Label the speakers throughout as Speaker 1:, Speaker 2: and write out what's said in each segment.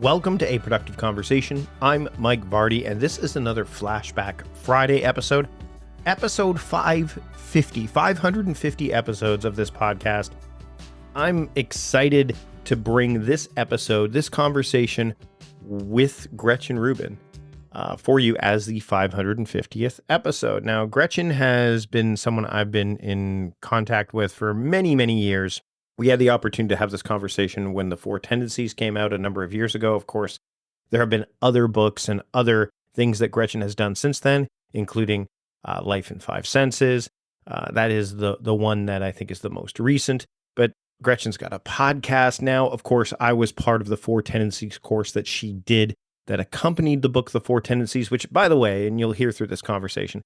Speaker 1: Welcome to A Productive Conversation. I'm Mike Vardy, and this is another Flashback Friday episode. Episode 550 episodes of this podcast. I'm excited to bring this episode, this conversation with Gretchen Rubin for you as the 550th episode. Now, Gretchen has been someone I've been in contact with for many, many years. We had the opportunity to have this conversation when the Four Tendencies came out a number of years ago. Of course, there have been other books and other things that Gretchen has done since then, including Life in Five Senses. That is the one that I think is the most recent. But Gretchen's got a podcast now. Of course, I was part of the Four Tendencies course that she did that accompanied the book, The Four Tendencies, which, by the way, and you'll hear through this conversation,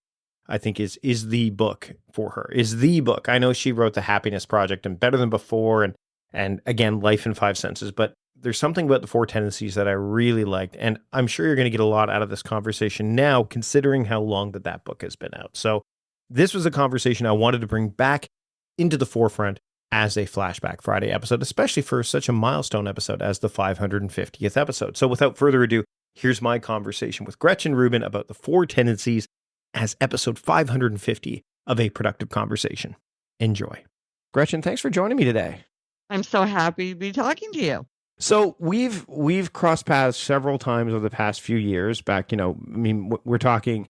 Speaker 1: I think is the book for her, is the book. I know she wrote The Happiness Project and Better Than Before and again, Life in Five Senses, but there's something about The Four Tendencies that I really liked, and I'm sure you're going to get a lot out of this conversation now, considering how long that book has been out. So this was a conversation I wanted to bring back into the forefront as a Flashback Friday episode, especially for such a milestone episode as the 550th episode. So without further ado, here's my conversation with Gretchen Rubin about The Four Tendencies as episode 550 of A Productive Conversation. Enjoy. Gretchen, thanks for joining me today.
Speaker 2: I'm so happy to be talking to you.
Speaker 1: So we've crossed paths several times over the past few years back, we're talking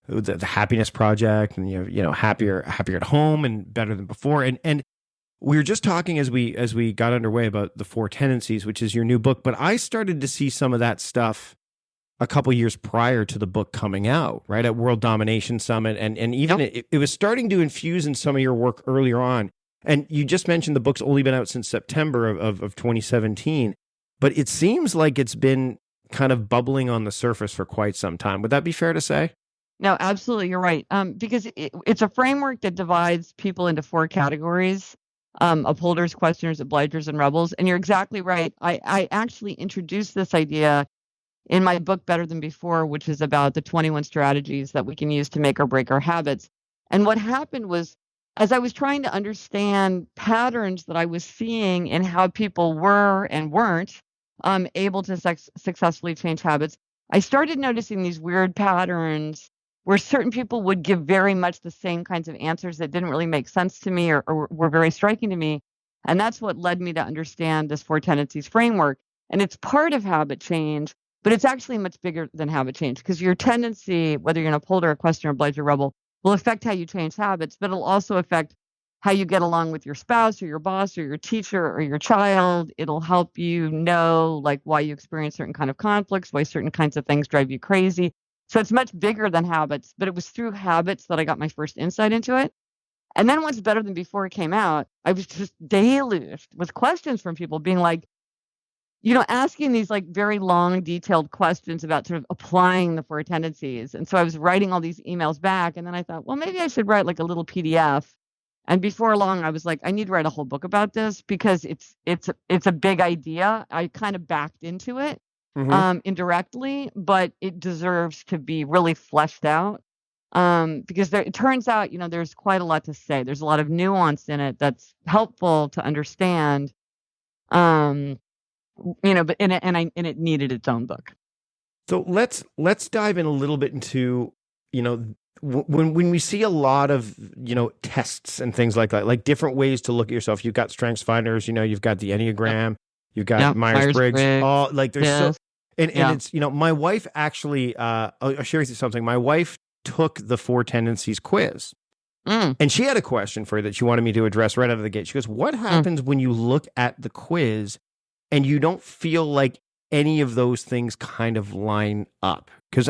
Speaker 1: the Happiness Project and, happier at home and Better Than Before. And we were just talking as we got underway about The Four Tendencies, which is your new book. But I started to see some of that stuff a couple years prior to the book coming out, right, at World Domination Summit. And even it was starting to infuse in some of your work earlier on. And you just mentioned the book's only been out since September of 2017. But it seems like it's been kind of bubbling on the surface for quite some time. Would that be fair to say?
Speaker 2: No, absolutely. You're right. Because it's a framework that divides people into four categories. Upholders, questioners, obligers, and rebels. And you're exactly right. I actually introduced this idea in my book, Better Than Before, which is about the 21 strategies that we can use to make or break our habits. And what happened was, as I was trying to understand patterns that I was seeing in how people were and weren't able to successfully change habits, I started noticing these weird patterns where certain people would give very much the same kinds of answers that didn't really make sense to me or were very striking to me. And that's what led me to understand this Four Tendencies framework. And it's part of habit change, but it's actually much bigger than habit change, because your tendency, whether you're an upholder, a questioner, obliger, rebel, will affect how you change habits, but it'll also affect how you get along with your spouse or your boss or your teacher or your child. It'll help you know, like, why you experience certain kind of conflicts, why certain kinds of things drive you crazy. So it's much bigger than habits, but it was through habits that I got my first insight into it. And then once Better Than Before it came out, I was just deluged with questions from people being like, asking these like very long, detailed questions about sort of applying the Four Tendencies. And so I was writing all these emails back, and then I thought, well, maybe I should write like a little PDF. And before long, I was like, I need to write a whole book about this because it's a big idea. I kind of backed into it indirectly, but it deserves to be really fleshed out because it turns out, there's quite a lot to say. There's a lot of nuance in it that's helpful to understand. But it needed its own book.
Speaker 1: So let's dive in a little bit into, when we see a lot of, tests and things like that, like different ways to look at yourself. You've got strengths finders, you've got the Enneagram, you've got Myers-Briggs, all like there's so, and it's, my wife actually, I'll share with you something. My wife took the Four Tendencies quiz. And she had a question for you that she wanted me to address right out of the gate. She goes, what happens when you look at the quiz and you don't feel like any of those things kind of line up? Because,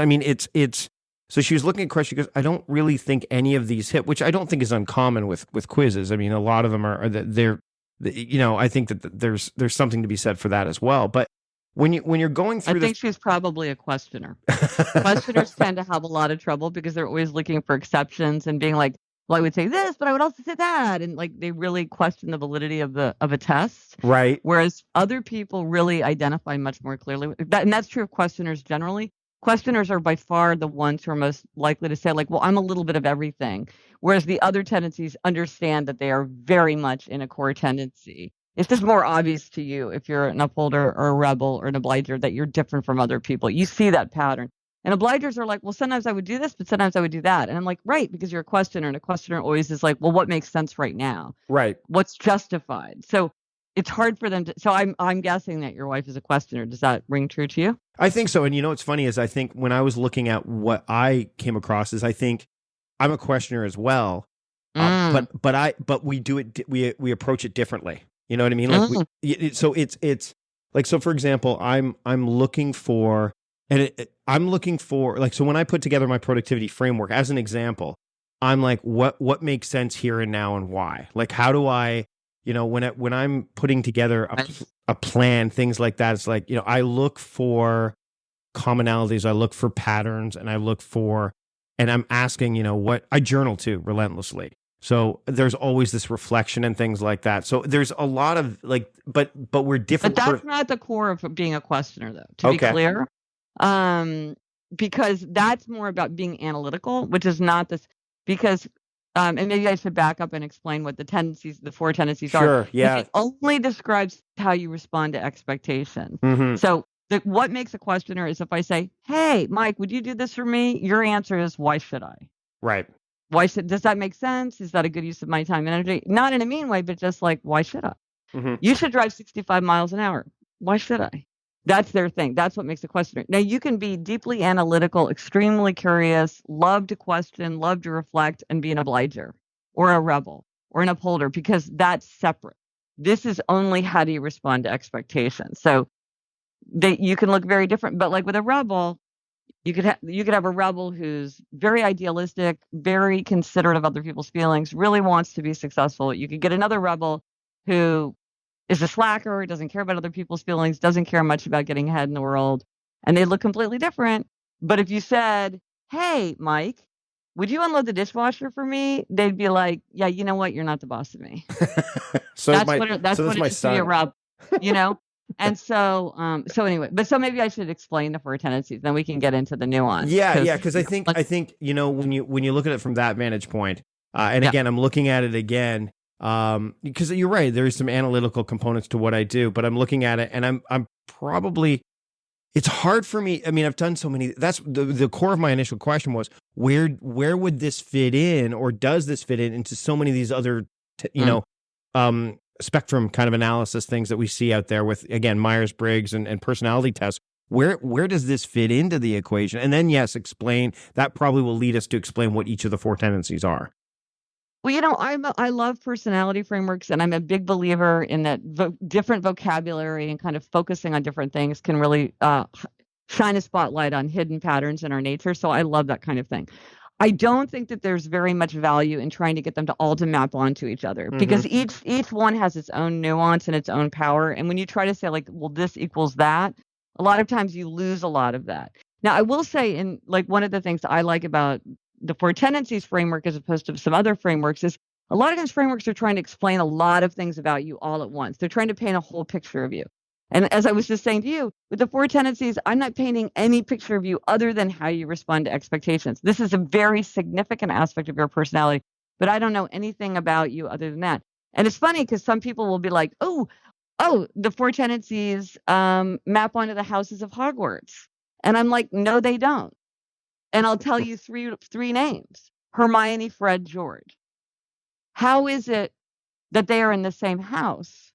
Speaker 1: so she was looking at questions, she goes, I don't really think any of these hit, which I don't think is uncommon with quizzes. I mean, a lot of them are I think that there's something to be said for that as well. But when you're going through
Speaker 2: I think she's probably a questioner. Questioners tend to have a lot of trouble because they're always looking for exceptions and being like, well, I would say this, but I would also say that. And like, they really question the validity of a test.
Speaker 1: Right.
Speaker 2: Whereas other people really identify much more clearly with that. And that's true of questioners generally. Questioners are by far the ones who are most likely to say like, well, I'm a little bit of everything. Whereas the other tendencies understand that they are very much in a core tendency. It's just more obvious to you if you're an upholder or a rebel or an obliger that you're different from other people. You see that pattern. And obligers are like, well, sometimes I would do this, but sometimes I would do that. And I'm like, right, because you're a questioner, and a questioner always is like, well, what makes sense right now?
Speaker 1: Right.
Speaker 2: What's justified? So it's hard for them to. So I'm guessing that your wife is a questioner. Does that ring true to you?
Speaker 1: I think so. And you know what's funny is I think when I was looking at what I came across is I think I'm a questioner as well. But we do it. We approach it differently. You know what I mean? Like so it's like, so for example, I'm looking for, and I'm looking for, like, so when I put together my productivity framework as an example, I'm like, what makes sense here and now and why? Like, how do I, you know, when I'm putting together a plan, things like that, it's like, you know, I look for commonalities, I look for patterns, and I'm asking, you know, what I journal too relentlessly. So there's always this reflection and things like that. So there's a lot of like, but we're different.
Speaker 2: But that's not the core of being a questioner, though, to be clear. Because that's more about being analytical, which is not this, because, and maybe I should back up and explain what the four tendencies are.
Speaker 1: Sure, yeah.
Speaker 2: It only describes how you respond to expectation. So what makes a questioner is if I say, hey, Mike, would you do this for me? Your answer is, why should I?
Speaker 1: Right.
Speaker 2: Does that make sense? Is that a good use of my time and energy? Not in a mean way, but just like, why should I? You should drive 65 miles an hour. Why should I? That's their thing. That's what makes a questioner. Now, you can be deeply analytical, extremely curious, love to question, love to reflect, and be an obliger or a rebel or an upholder, because that's separate. This is only how do you respond to expectations. So you can look very different. But like with a rebel, you could have a rebel who's very idealistic, very considerate of other people's feelings, really wants to be successful. You could get another rebel who is a slacker, doesn't care about other people's feelings, doesn't care much about getting ahead in the world, and they look completely different. But if you said, hey, Mike, would you unload the dishwasher for me? They'd be like, yeah, you know what? You're not the boss of me. That's what it is to be a rebel, you know? And so anyway, so maybe I should explain the four tendencies, then we can get into the nuance.
Speaker 1: Yeah, because I think you know, when you look at it from that vantage point, and again, I'm looking at it again, because you're right, there's some analytical components to what I do, but I'm looking at it, and I'm probably, it's hard for me. I mean, I've done so many. That's the core of my initial question was, where would this fit in, or does this fit into so many of these other, you know, spectrum kind of analysis things that we see out there with, again, Myers-Briggs and personality tests. Where does this fit into the equation? And then, yes, explain. That probably will lead us to explain what each of the four tendencies are.
Speaker 2: Well, you know, I love personality frameworks, and I'm a big believer in that different vocabulary and kind of focusing on different things can really shine a spotlight on hidden patterns in our nature. So I love that kind of thing. I don't think that there's very much value in trying to get them to all to map onto each other, because each one has its own nuance and its own power. And when you try to say like, well, this equals that, a lot of times you lose a lot of that. Now, I will say, in like, one of the things I like about the Four Tendencies framework as opposed to some other frameworks is a lot of times frameworks are trying to explain a lot of things about you all at once. They're trying to paint a whole picture of you. And as I was just saying to you, with the four tendencies, I'm not painting any picture of you other than how you respond to expectations. This is a very significant aspect of your personality, but I don't know anything about you other than that. And it's funny because some people will be like, oh, the four tendencies map onto the houses of Hogwarts. And I'm like, no, they don't. And I'll tell you three names: Hermione, Fred, George. How is it that they are in the same house?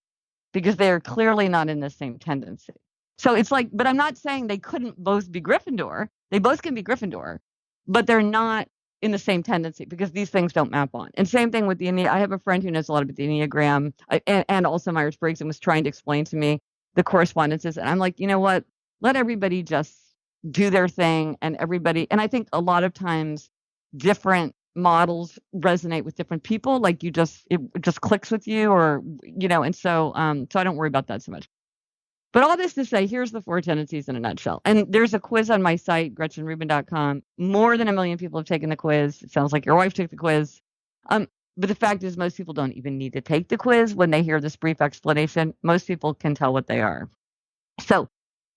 Speaker 2: Because they are clearly not in the same tendency. So it's like, but I'm not saying they couldn't both be Gryffindor. They both can be Gryffindor, but they're not in the same tendency because these things don't map on. And same thing with the Enneagram. I have a friend who knows a lot about the Enneagram and also Myers-Briggs, and was trying to explain to me the correspondences. And I'm like, you know what? Let everybody just do their thing, and I think a lot of times different models resonate with different people. Like it just clicks with you, or, you know, and so I don't worry about that so much. But all this to say, here's the four tendencies in a nutshell. And there's a quiz on my site, GretchenRubin.com. More than 1 million people have taken the quiz. It sounds like your wife took the quiz. But the fact is, most people don't even need to take the quiz. When they hear this brief explanation, most people can tell what they are. So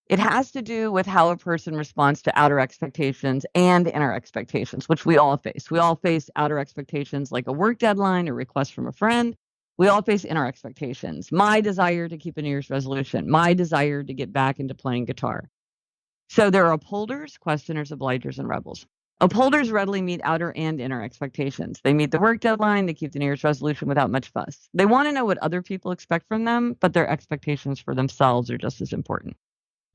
Speaker 2: it has to do with how a person responds to outer expectations and inner expectations, which we all face. We all face outer expectations like a work deadline, a request from a friend. We all face inner expectations. My desire to keep a New Year's resolution, my desire to get back into playing guitar. So there are upholders, questioners, obligers, and rebels. Upholders readily meet outer and inner expectations. They meet the work deadline, they keep the New Year's resolution without much fuss. They want to know what other people expect from them, but their expectations for themselves are just as important.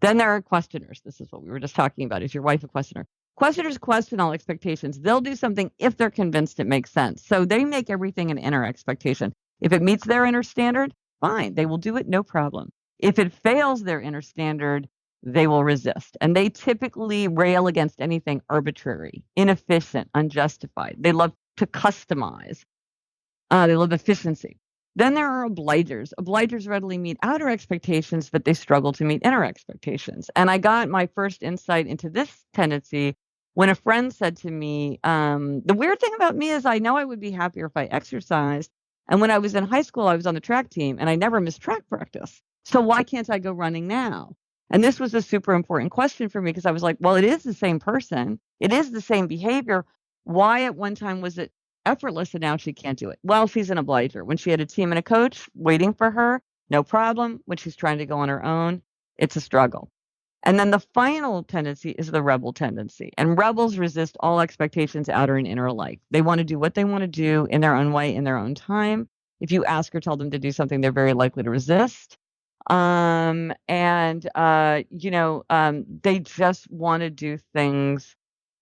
Speaker 2: Then there are questioners. This is what we were just talking about. Is your wife a questioner? Questioners question all expectations. They'll do something if they're convinced it makes sense. So they make everything an inner expectation. If it meets their inner standard, fine, they will do it, no problem. If it fails their inner standard, they will resist. And they typically rail against anything arbitrary, inefficient, unjustified. They love to customize. They love efficiency. Then there are obligers. Obligers readily meet outer expectations, but they struggle to meet inner expectations. And I got my first insight into this tendency when a friend said to me, the weird thing about me is I know I would be happier if I exercised. And when I was in high school, I was on the track team and I never missed track practice. So why can't I go running now? And this was a super important question for me because I was like, well, it is the same person. It is the same behavior. Why at one time was it effortless and now she can't do it? Well, she's an obliger. When she had a team and a coach waiting for her, no problem. When she's trying to go on her own, it's a struggle. And then the final tendency is the rebel tendency. And rebels resist all expectations, outer and inner alike. They want to do what they want to do in their own way, in their own time. If you ask or tell them to do something, they're very likely to resist. They just want to do things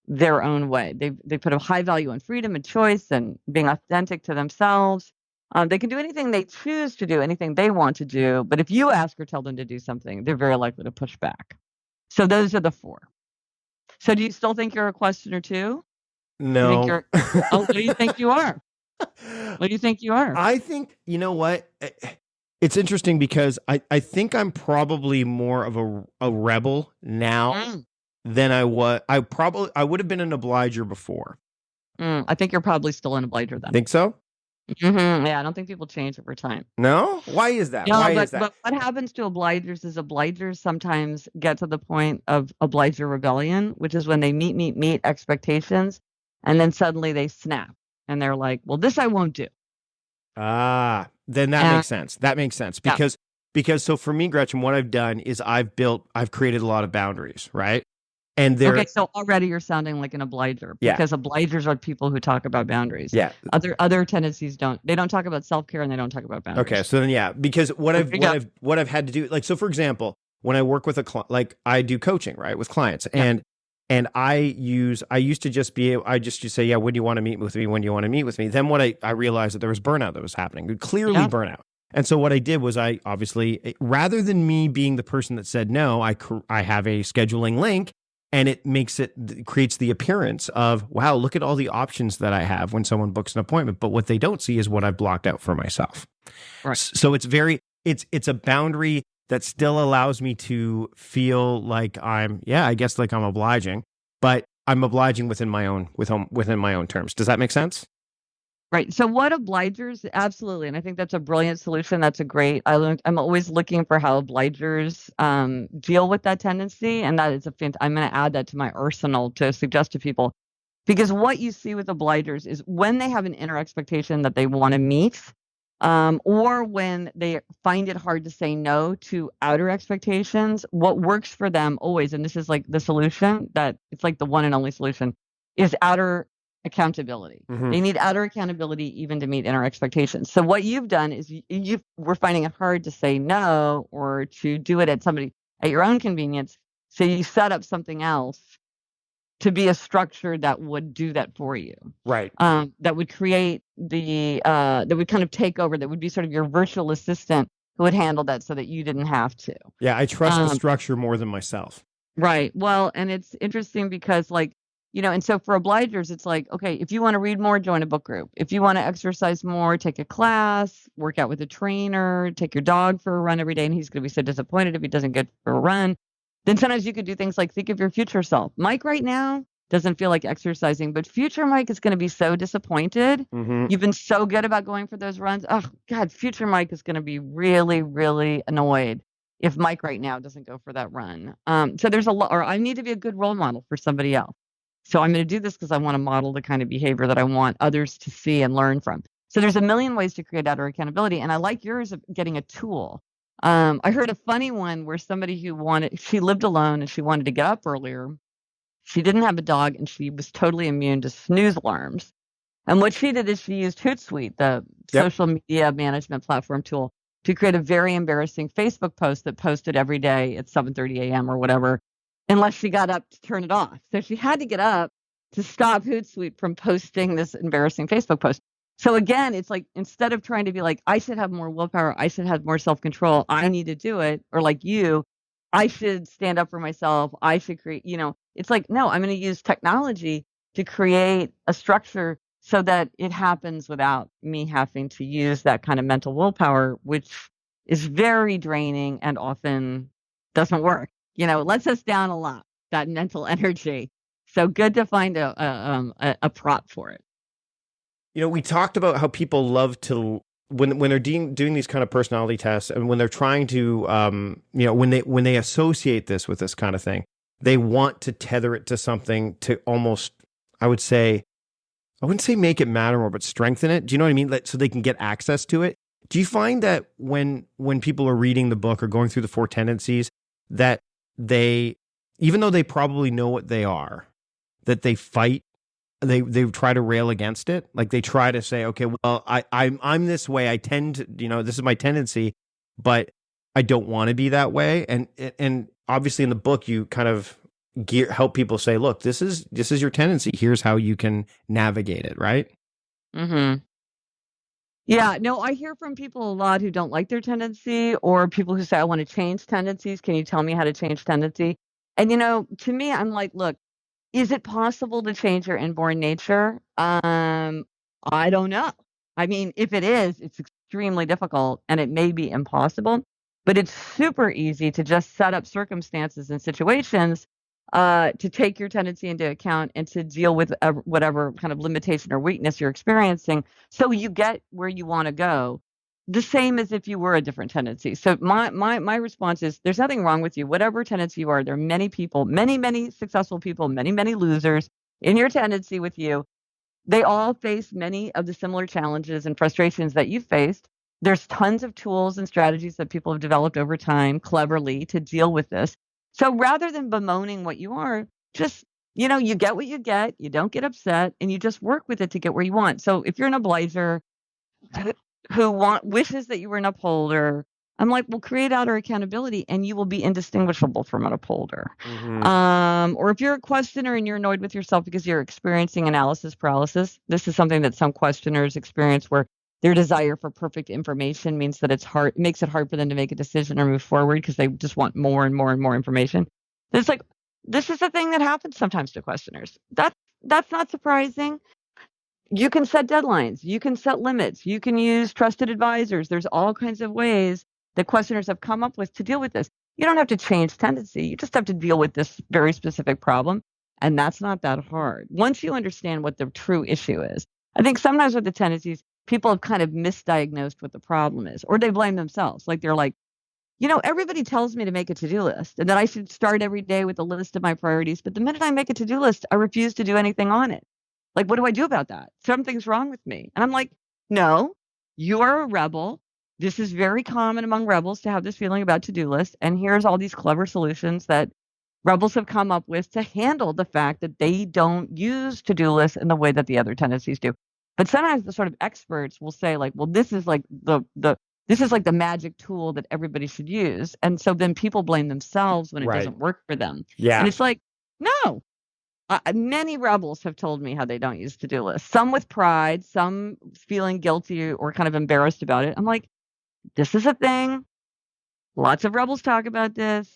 Speaker 2: their own way. They put a high value on freedom and choice and being authentic to themselves. They can do anything they choose to do, anything they want to do. But if you ask or tell them to do something, they're very likely to push back. So those are the four. So do you still think you're a questioner too?
Speaker 1: No.
Speaker 2: What do you think you are? What do you think you are?
Speaker 1: I think, you know what? It's interesting because I think I'm probably more of a rebel now than I was. I would have been an obliger before.
Speaker 2: I think you're probably still an obliger then.
Speaker 1: Think so?
Speaker 2: Mm-hmm. Yeah, I don't think people change over time.
Speaker 1: No? Why is that?
Speaker 2: No,
Speaker 1: Why
Speaker 2: but,
Speaker 1: is that?
Speaker 2: but what happens to obligers is obligers sometimes get to the point of obliger rebellion, which is when they meet expectations, and then suddenly they snap and they're like, well, this I won't do.
Speaker 1: Then that makes sense. That makes sense because so for me, Gretchen, what I've done is I've created a lot of boundaries, right? And
Speaker 2: okay, so already you're sounding like an obliger because obligers are people who talk about boundaries.
Speaker 1: Yeah.
Speaker 2: Other tendencies don't. They don't talk about self-care and they don't talk about boundaries.
Speaker 1: Okay, so then because what I've had to do, like, so for example, when I work with like I do coaching, right, with clients, and I used to just say, yeah, when do you want to meet with me? When do you want to meet with me? Then what I realized that there was burnout that was happening, clearly burnout. And so what I did was I obviously, rather than me being the person that said no, I have a scheduling link. And it creates the appearance of, wow, look at all the options that I have when someone books an appointment. But what they don't see is what I've blocked out for myself. Right. So it's a boundary that still allows me to feel like I'm obliging, but I'm obliging within my own terms. Does that make sense?
Speaker 2: Right. So what obligers, absolutely. And I think that's a brilliant solution. That's a great, I'm always looking for how obligers deal with that tendency. And that is I'm going to add that to my arsenal to suggest to people, because what you see with obligers is when they have an inner expectation that they want to meet, or when they find it hard to say no to outer expectations, what works for them always, and this is like the solution, that it's like the one and only solution, is outer accountability.
Speaker 1: Mm-hmm.
Speaker 2: They need outer accountability even to meet inner expectations. So what you've done is we're finding it hard to say no or to do it at your own convenience. So you set up something else to be a structure that would do that for you.
Speaker 1: Right.
Speaker 2: That would create that would kind of take over, that would be sort of your virtual assistant who would handle that so that you didn't have to.
Speaker 1: Yeah, I trust the structure more than myself.
Speaker 2: Right. Well, and it's interesting because and so for obligers, it's like, okay, if you want to read more, join a book group. If you want to exercise more, take a class, work out with a trainer, take your dog for a run every day. And he's going to be so disappointed if he doesn't get for a run. Then sometimes you could do things like think of your future self. Mike right now doesn't feel like exercising, but future Mike is going to be so disappointed.
Speaker 1: Mm-hmm.
Speaker 2: You've been so good about going for those runs. Oh God, future Mike is going to be really, really annoyed if Mike right now doesn't go for that run. So there's a lot, or I need to be a good role model for somebody else. So I'm going to do this because I want to model the kind of behavior that I want others to see and learn from. So there's a million ways to create outer accountability. And I like yours of getting a tool. I heard a funny one where somebody she lived alone and she wanted to get up earlier. She didn't have a dog and she was totally immune to snooze alarms. And what she did is she used Hootsuite, the
Speaker 1: Yep.
Speaker 2: social media management platform tool, to create a very embarrassing Facebook post that posted every day at 7:30 a.m. or whatever, unless she got up to turn it off. So she had to get up to stop Hootsuite from posting this embarrassing Facebook post. So again, it's like, instead of trying to be like, I should have more willpower, I should have more self-control, I need to do it, or like I should stand up for myself, I should create, it's like, no, I'm going to use technology to create a structure so that it happens without me having to use that kind of mental willpower, which is very draining and often doesn't work. It lets us down a lot, that mental energy. So good to find a prop for it.
Speaker 1: We talked about how people love to, when they're doing these kind of personality tests, and when they're trying to, when they associate this with this kind of thing, they want to tether it to something to almost, I wouldn't say make it matter more, but strengthen it. Do you know what I mean? So they can get access to it. Do you find that when people are reading the book or going through the Four Tendencies, that they, even though they probably know what they are, that they fight, they try to rail against it? Like they try to say, okay, well, I'm this way. I tend to, this is my tendency, but I don't want to be that way. And obviously in the book, you kind of help people say, look, this is your tendency. Here's how you can navigate it, right?
Speaker 2: Mm-hmm. Yeah, no, I hear from people a lot who don't like their tendency, or people who say, I want to change tendencies. Can you tell me how to change tendency? And, to me, I'm like, look, is it possible to change your inborn nature? I don't know. I mean, if it is, it's extremely difficult and it may be impossible, but it's super easy to just set up circumstances and situations to take your tendency into account and to deal with whatever kind of limitation or weakness you're experiencing, so you get where you want to go. The same as if you were a different tendency. So my response is, there's nothing wrong with you. Whatever tendency you are, there are many people, many successful people, many losers in your tendency with you. They all face many of the similar challenges and frustrations that you've faced. There's tons of tools and strategies that people have developed over time cleverly to deal with this. So rather than bemoaning what you are, just, you get what you get, you don't get upset, and you just work with it to get where you want. So if you're an obliger who wishes that you were an upholder, I'm like, well, create outer accountability and you will be indistinguishable from an upholder.
Speaker 1: Mm-hmm.
Speaker 2: Or if you're a questioner and you're annoyed with yourself because you're experiencing analysis paralysis, this is something that some questioners experience, where their desire for perfect information means that it makes it hard for them to make a decision or move forward because they just want more and more and more information. It's like, this is a thing that happens sometimes to questioners. That's not surprising. You can set deadlines, you can set limits, you can use trusted advisors. There's all kinds of ways that questioners have come up with to deal with this. You don't have to change tendency. You just have to deal with this very specific problem. And that's not that hard once you understand what the true issue is. I think sometimes with the tendencies, people have kind of misdiagnosed what the problem is, or they blame themselves. Like they're like, everybody tells me to make a to-do list and that I should start every day with a list of my priorities. But the minute I make a to-do list, I refuse to do anything on it. Like, what do I do about that? Something's wrong with me. And I'm like, no, you are a rebel. This is very common among rebels to have this feeling about to-do lists. And here's all these clever solutions that rebels have come up with to handle the fact that they don't use to-do lists in the way that the other tendencies do. But sometimes the sort of experts will say, like, well, this is like the magic tool that everybody should use. And so then people blame themselves when it doesn't work for them.
Speaker 1: Yeah.
Speaker 2: And it's like, no. Many rebels have told me how they don't use to-do lists, some with pride, some feeling guilty or kind of embarrassed about it. I'm like, this is a thing. Lots of rebels talk about this.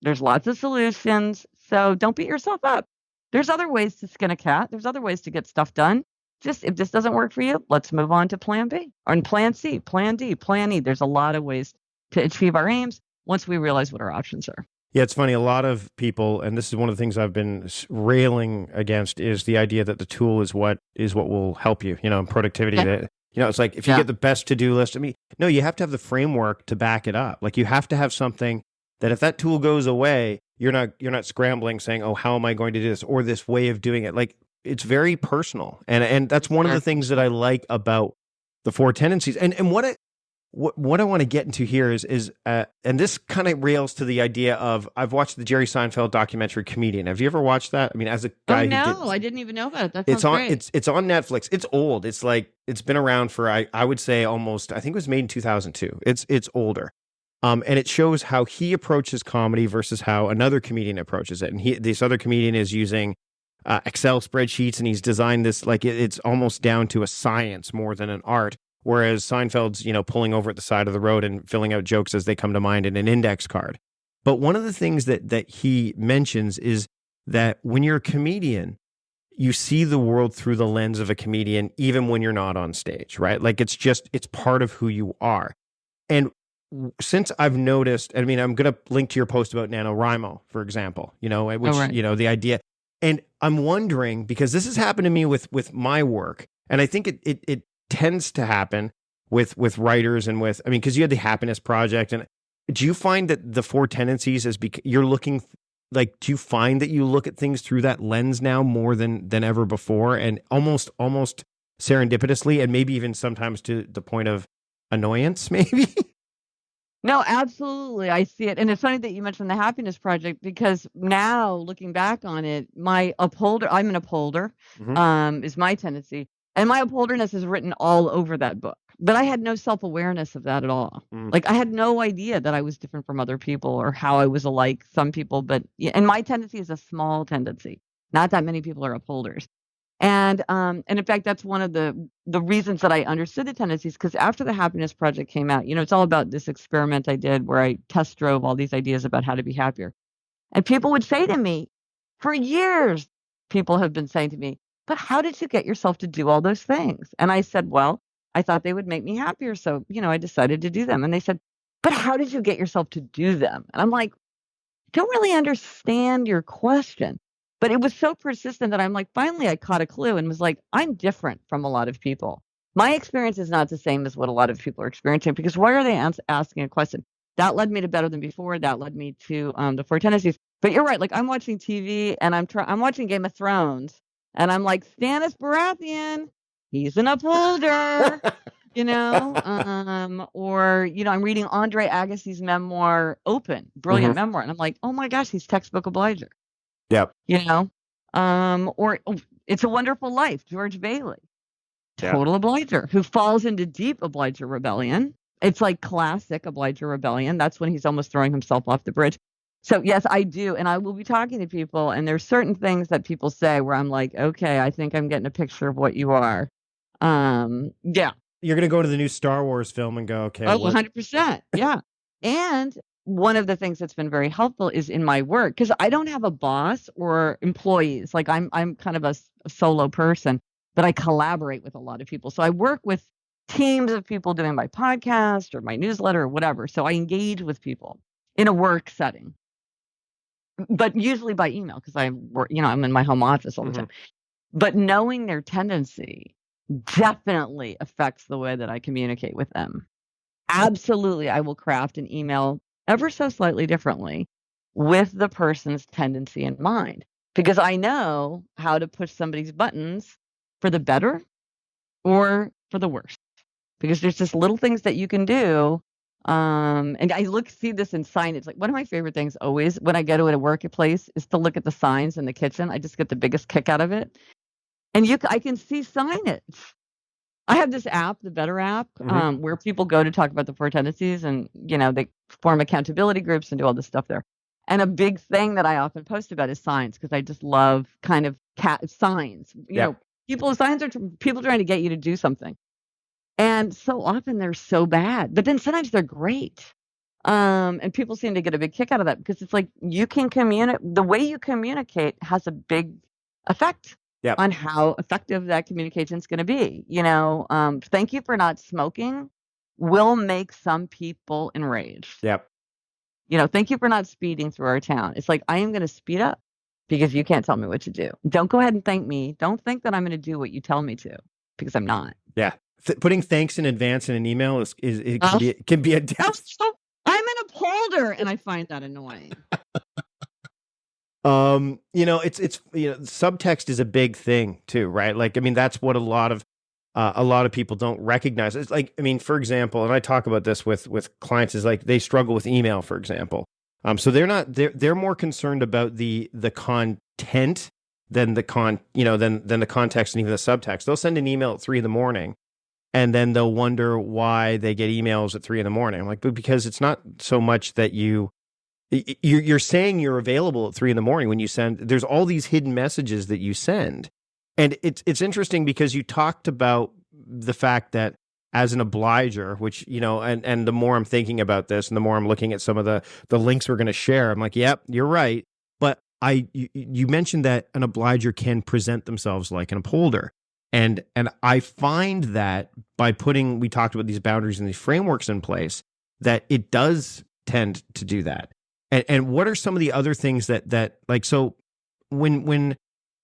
Speaker 2: There's lots of solutions. So don't beat yourself up. There's other ways to skin a cat. There's other ways to get stuff done. Just, if this doesn't work for you, let's move on to plan B, or plan C, plan D, plan E. There's a lot of ways to achieve our aims once we realize what our options are.
Speaker 1: Yeah, it's funny. A lot of people, and this is one of the things I've been railing against, is the idea that the tool is what will help you, in productivity.
Speaker 2: Yeah.
Speaker 1: It's like, if you get the best to-do list, no, you have to have the framework to back it up. Like, you have to have something that if that tool goes away, you're not scrambling saying, oh, how am I going to do this, or this way of doing it? Like, it's very personal. And that's one of the things that I like about the Four Tendencies. And what I want to get into here is and this kind of rails to the idea of, I've watched the Jerry Seinfeld documentary Comedian. Have you ever watched that? I mean, as a guy
Speaker 2: I didn't even know about it. That sounds great.
Speaker 1: It's on Netflix. It's old. It's like, it's been around for, I would say almost, I think it was made in 2002. It's older. And it shows how he approaches comedy versus how another comedian approaches it. And this other comedian is using Excel spreadsheets, and he's designed this, like, it's almost down to a science more than an art. Whereas Seinfeld's, pulling over at the side of the road and filling out jokes as they come to mind in an index card. But one of the things that he mentions is that when you're a comedian, you see the world through the lens of a comedian, even when you're not on stage, right? Like, it's part of who you are. And since I've noticed, I mean, I'm going to link to your post about NaNoWriMo, for example, which,
Speaker 2: right.
Speaker 1: The idea. And I'm wondering, because this has happened to me with my work, and I think it tends to happen with writers and because you had the Happiness Project. And do you find that the Four Tendencies you're looking, like, do you find that you look at things through that lens now more than ever before, and almost serendipitously, and maybe even sometimes to the point of annoyance, maybe?
Speaker 2: No, absolutely. I see it. And it's funny that you mentioned the Happiness Project, because now looking back on it, my upholder, I'm an upholder, is my tendency. And my upholderness is written all over that book. But I had no self-awareness of that at all. Like, I had no idea that I was different from other people, or how I was alike some people. And my tendency is a small tendency. Not that many people are upholders. And in fact, that's one of the reasons that I understood the tendencies, because after the Happiness Project came out, it's all about this experiment I did where I test drove all these ideas about how to be happier. And people would say to me, for years, people have been saying to me, but how did you get yourself to do all those things? And I said, well, I thought they would make me happier. So, I decided to do them. And they said, but how did you get yourself to do them? And I'm like, I don't really understand your question. But it was so persistent that I'm like, finally, I caught a clue and was like, I'm different from a lot of people. My experience is not the same as what a lot of people are experiencing, because why are they asking a question? That led me to Better Than Before. That led me to the Four Tendencies. But you're right. Like, I'm watching TV and I'm watching Game of Thrones, and I'm like, Stannis Baratheon, he's an upholder, or, I'm reading Andre Agassi's memoir, Open, brilliant memoir. And I'm like, oh my gosh, he's textbook Obliger.
Speaker 1: Yep.
Speaker 2: Or It's a Wonderful Life, George Bailey, total obliger, who falls into deep obliger rebellion. It's like classic obliger rebellion. That's when he's almost throwing himself off the bridge. So yes, I do. And I will be talking to people, and there's certain things that people say where I'm like, okay, I think I'm getting a picture of what you are. Yeah.
Speaker 1: You're going to go to the new Star Wars film and go, okay.
Speaker 2: Oh, 100%. Yeah. And one of the things that's been very helpful is in my work, because I don't have a boss or employees. Like, I'm kind of a solo person, but I collaborate with a lot of people. So I work with teams of people doing my podcast or my newsletter or whatever. So I engage with people in a work setting, but usually by email, because I'm in my home office all the time. But knowing their tendency definitely affects the way that I communicate with them. Absolutely, I will craft an email ever so slightly differently with the person's tendency in mind, because I know how to push somebody's buttons for the better or for the worse, because there's just little things that you can do. And I see this in signage. Like, one of my favorite things always when I go to a workplace is to look at the signs in the kitchen. I just get the biggest kick out of it. And I can see signage. I have this app, the Better app, where people go to talk about the Four Tendencies, and, they form accountability groups and do all this stuff there. And a big thing that I often post about is signs, because I just love kind of signs. Signs are people trying to get you to do something. And so often they're so bad, but then sometimes they're great. And people seem to get a big kick out of that, because it's like, you can communicate. The way you communicate has a big effect on how effective that communication is going to be. Thank you for not smoking will make some people enraged. Thank you for not speeding through our town. It's like, I am going to speed up because you can't tell me what to do. Don't go ahead and thank me. Don't think that I'm going to do what you tell me to, because I'm not.
Speaker 1: Yeah. Putting thanks in advance in an email can be a death.
Speaker 2: I'm an upholder, and I find that annoying.
Speaker 1: It's subtext is a big thing too, right? Like, I mean, that's what a lot of a lot of people don't recognize. It's like, I mean, for example, and I talk about this with clients, is like they struggle with email, for example. So they're more concerned about the content than than the context and even the subtext. They'll send an email at 3 a.m. and then they'll wonder why they get emails at 3 a.m. I'm like, but because it's not so much that you're saying you're available at 3 a.m. when you send. There's all these hidden messages that you send. And it's interesting because you talked about the fact that as an obliger, which, and the more I'm thinking about this and the more I'm looking at some of the links we're going to share, I'm like, yep, you're right. But you mentioned that an obliger can present themselves like an upholder. And I find that we talked about these boundaries and these frameworks in place, that it does tend to do that. And what are some of the other things that like, so when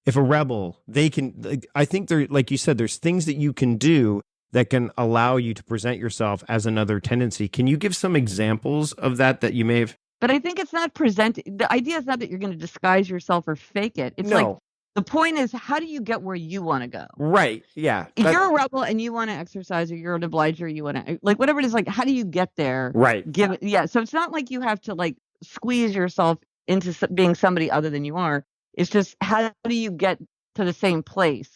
Speaker 1: if a rebel, they can, I think there, like you said, there's things that you can do that can allow you to present yourself as another tendency. Can you give some examples of that you may have?
Speaker 2: But I think it's not the idea is not that you're going to disguise yourself or fake it. It's like, the point is, how do you get where you want to go?
Speaker 1: Right. Yeah.
Speaker 2: If you're a rebel and you want to exercise, or you're an obliger, you want to, like, whatever it is, like, how do you get there?
Speaker 1: Right.
Speaker 2: So it's not like you have to like squeeze yourself into being somebody other than you are. It's just, how do you get to the same place?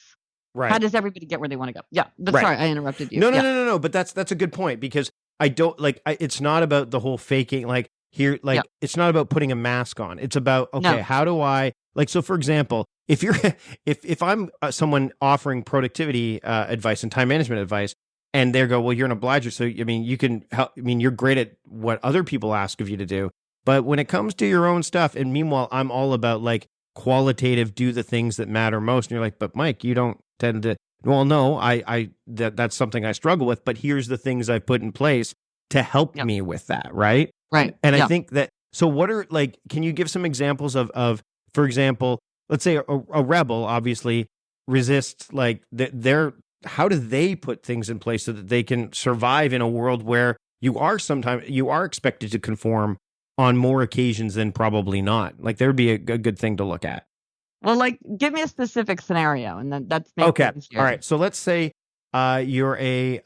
Speaker 1: Right.
Speaker 2: How does everybody get where they want to go? Yeah. But
Speaker 1: right.
Speaker 2: Sorry, I interrupted you.
Speaker 1: No. But that's a good point, because I don't like, it's not about the whole faking, like here, like it's not about putting a mask on. It's about, okay, how do I, like, so for example, if you're, if I'm someone offering productivity advice and time management advice, and they go, well, you're an obliger, so I mean, you can help. I mean, you're great at what other people ask of you to do, but when it comes to your own stuff, and meanwhile, I'm all about like qualitative, do the things that matter most. And you're like, but Mike, you don't tend to. Well, no, that's something I struggle with, but here's the things I've put in place to help me with that, right?
Speaker 2: Right.
Speaker 1: And I think that. So, what are like? Can you give some examples of, for example, let's say a rebel obviously resists, like how do they put things in place so that they can survive in a world where you are expected to conform on more occasions than probably not? Like, there would be a good thing to look at.
Speaker 2: Well, like, give me a specific scenario, and then that's
Speaker 1: okay. All right. So let's say you're a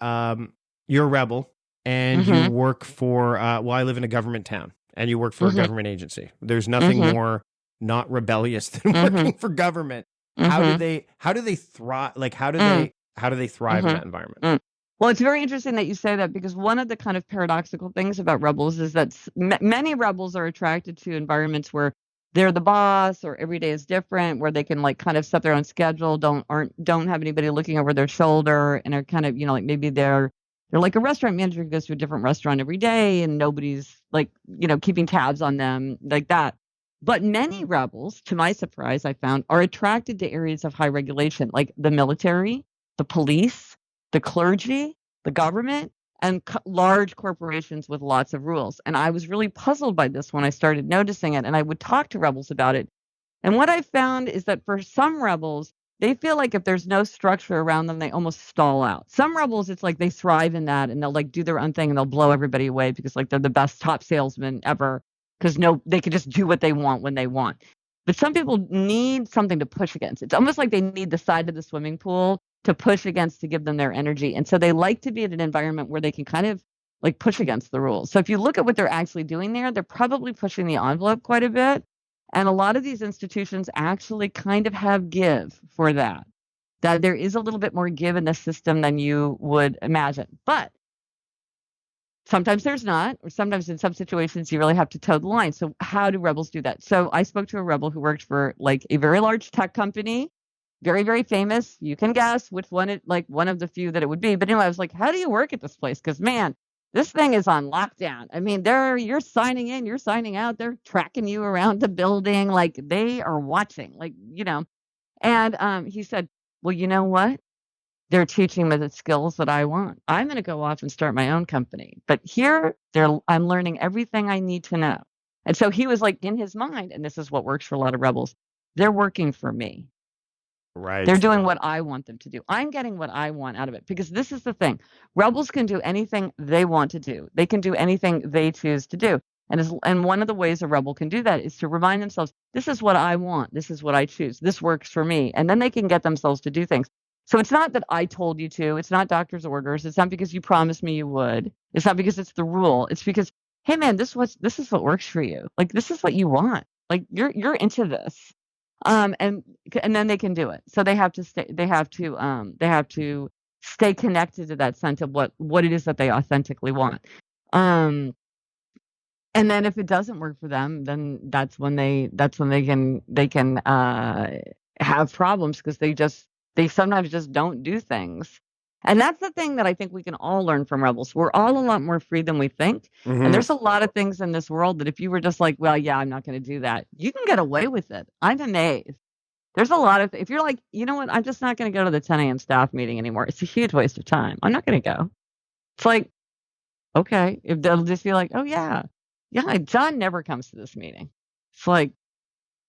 Speaker 1: rebel, and you work for I live in a government town, and you work for a government agency. There's nothing more not rebellious than working for government. How do they thrive? Like, how do they thrive in that environment?
Speaker 2: Well, it's very interesting that you say that, because one of the kind of paradoxical things about rebels is that many rebels are attracted to environments where they're the boss, or every day is different, where they can like kind of set their own schedule, don't have anybody looking over their shoulder, and are kind of, like, maybe they're like a restaurant manager who goes to a different restaurant every day, and nobody's like, keeping tabs on them like that. But many rebels, to my surprise, I found, are attracted to areas of high regulation, like the military, the police, the clergy, the government, and large corporations with lots of rules. And I was really puzzled by this when I started noticing it, and I would talk to rebels about it. And what I found is that for some rebels, they feel like if there's no structure around them, they almost stall out. Some rebels, it's like they thrive in that, and they'll like do their own thing, and they'll blow everybody away because like they're the best top salesman ever, because they can just do what they want when they want. But some people need something to push against. It's almost like they need the side of the swimming pool to push against, to give them their energy. And so they like to be in an environment where they can kind of like push against the rules. So if you look at what they're actually doing there, they're probably pushing the envelope quite a bit. And a lot of these institutions actually kind of have give for that there is a little bit more give in the system than you would imagine. But sometimes there's not, or sometimes in some situations you really have to toe the line. So how do rebels do that? So I spoke to a rebel who worked for like a very large tech company, very, very famous. You can guess which one, one of the few that it would be. But anyway, I was like, how do you work at this place? Because man, this thing is on lockdown. I mean, you're signing in, you're signing out, they're tracking you around the building, like they are watching, like, And he said, well, you know what? They're teaching me the skills that I want. I'm going to go off and start my own company. But here, I'm learning everything I need to know. And so he was like, in his mind, and this is what works for a lot of rebels, they're working for me.
Speaker 1: Right.
Speaker 2: They're doing what I want them to do. I'm getting what I want out of it, because this is the thing. Rebels can do anything they want to do. They can do anything they choose to do. And one of the ways a rebel can do that is to remind themselves, this is what I want. This is what I choose. This works for me. And then they can get themselves to do things. So it's not that I told you to. It's not doctor's orders. It's not because you promised me you would. It's not because it's the rule. It's because, hey man, this is what works for you. Like this is what you want. Like you're into this. And then they can do it. So they have to stay. They have to stay connected to that sense of what it is that they authentically want. And then if it doesn't work for them, then that's when they can have problems because they sometimes just don't do things. And that's the thing that I think we can all learn from rebels. We're all a lot more free than we think. And there's a lot of things in this world that if you were just like, well, yeah, I'm not going to do that, you can get away with it. I'm amazed. There's a lot of, if you're like, you know what, I'm just not going to go to the 10 a.m. staff meeting anymore. It's a huge waste of time. I'm not going to go. It's like, okay, if they'll just be like, oh yeah, John never comes to this meeting. It's like,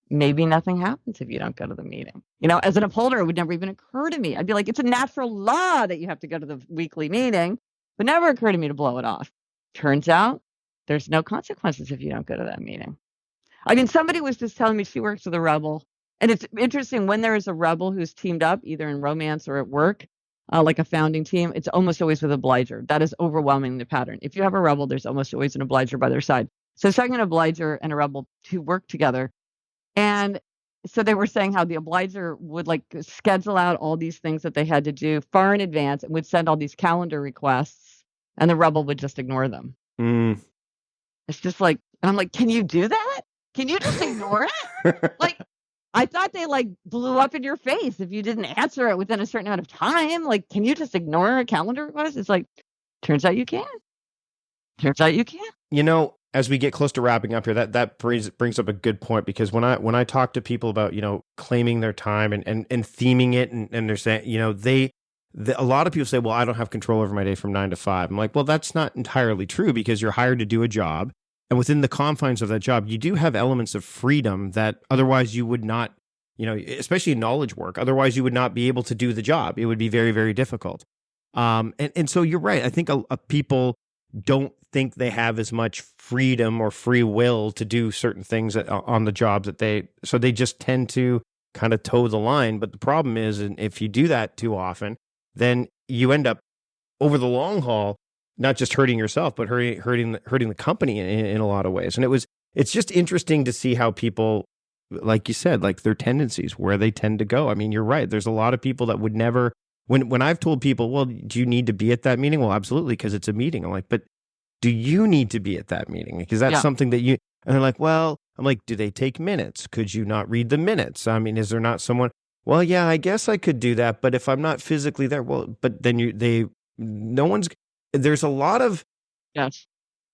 Speaker 2: maybe nothing happens if you don't go to the meeting. As an upholder, it would never even occur to me. I'd be like, it's a natural law that you have to go to the weekly meeting, but never occurred to me to blow it off. Turns out there's no consequences if you don't go to that meeting. I mean, somebody was just telling me she works with a rebel, and it's interesting when there is a rebel who's teamed up either in romance or at work, like a founding team, it's almost always with Obliger. That is overwhelming the pattern. If you have a rebel, there's almost always an Obliger by their side. So it's an Obliger and a rebel to work together. And so they were saying how the Obliger would like schedule out all these things that they had to do far in advance and would send all these calendar requests, and the rebel would just ignore them. It's just like, and I'm like, can you do that? Can you just ignore it? Like, I thought they like blew up in your face if you didn't answer it within a certain amount of time. Like, can you just ignore a calendar request? It's like, turns out you can. Turns out you can.
Speaker 1: As we get close to wrapping up here, that brings up a good point, because when I talk to people about, claiming their time and theming it, and they're saying, a lot of people say, well, I don't have control over my day from 9 to 5. I'm like, well, that's not entirely true, because you're hired to do a job. And within the confines of that job, you do have elements of freedom that otherwise you would not, especially in knowledge work, otherwise you would not be able to do the job. It would be very, very difficult. And so you're right. I think people don't think they have as much freedom or free will to do certain things on the jobs so they just tend to kind of toe the line. But the problem is, and if you do that too often, then you end up over the long haul, not just hurting yourself, but hurting the company in a lot of ways. And it's just interesting to see how people, like you said, like their tendencies, where they tend to go. I mean, you're right. There's a lot of people that would never, when I've told people, well, do you need to be at that meeting? Well, absolutely, because it's a meeting. I'm like, but do you need to be at that meeting? Because that's something that and they're like, well, I'm like, do they take minutes? Could you not read the minutes? I mean, is there not someone, well, yeah, I guess I could do that, but if I'm not physically there, well, but then there's a lot of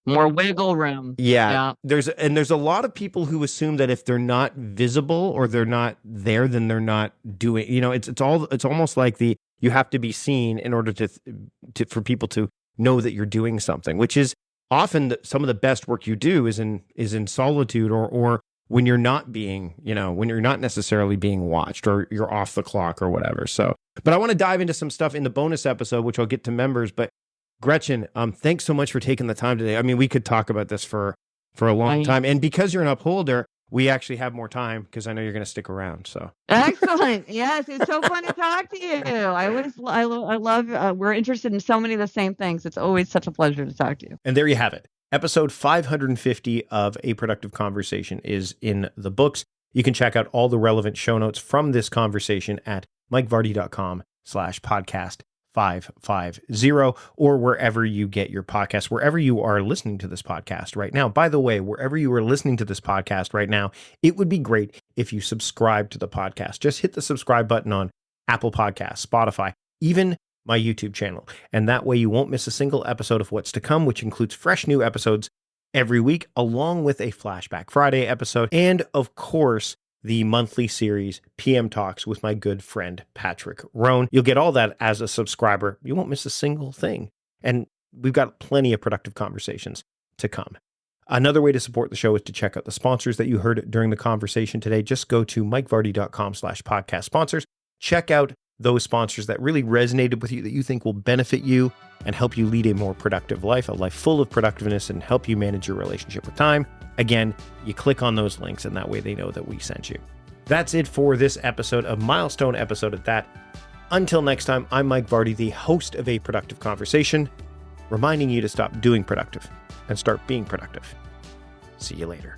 Speaker 2: more wiggle room.
Speaker 1: Yeah. There's a lot of people who assume that if they're not visible or they're not there, then they're not doing, it's almost like you have to be seen in order for people to know that you're doing something, which is often some of the best work you do is in solitude or when you're not being, when you're not necessarily being watched or you're off the clock or whatever. So, but I want to dive into some stuff in the bonus episode, which I'll get to members. But Gretchen, thanks so much for taking the time today. I mean, we could talk about this for a long time. And because you're an upholder, we actually have more time because I know you're going to stick around. So
Speaker 2: excellent. Yes, it's so fun to talk to you. I love. We're interested in so many of the same things. It's always such a pleasure to talk to you.
Speaker 1: And there you have it. Episode 550 of A Productive Conversation is in the books. You can check out all the relevant show notes from this conversation at mikevardy.com/podcast 550 or wherever you get your podcast, wherever you are listening to this podcast right now. By the way, wherever you are listening to this podcast right now, it would be great if you subscribe to the podcast. Just hit the subscribe button on Apple Podcasts, Spotify, even my YouTube channel. And that way you won't miss a single episode of what's to come, which includes fresh new episodes every week, along with a Flashback Friday episode. And of course, the monthly series, PM Talks with my good friend, Patrick Rohn. You'll get all that as a subscriber. You won't miss a single thing. And we've got plenty of productive conversations to come. Another way to support the show is to check out the sponsors that you heard during the conversation today. Just go to mikevardy.com/podcast sponsors. Check out those sponsors that really resonated with you, that you think will benefit you and help you lead a more productive life, a life full of productiveness, and help you manage your relationship with time. Again, you click on those links, and that way they know that we sent you. That's it for this episode, a milestone episode at that. Until next time, I'm Mike Vardy, the host of A Productive Conversation, reminding you to stop doing productive and start being productive. See you later.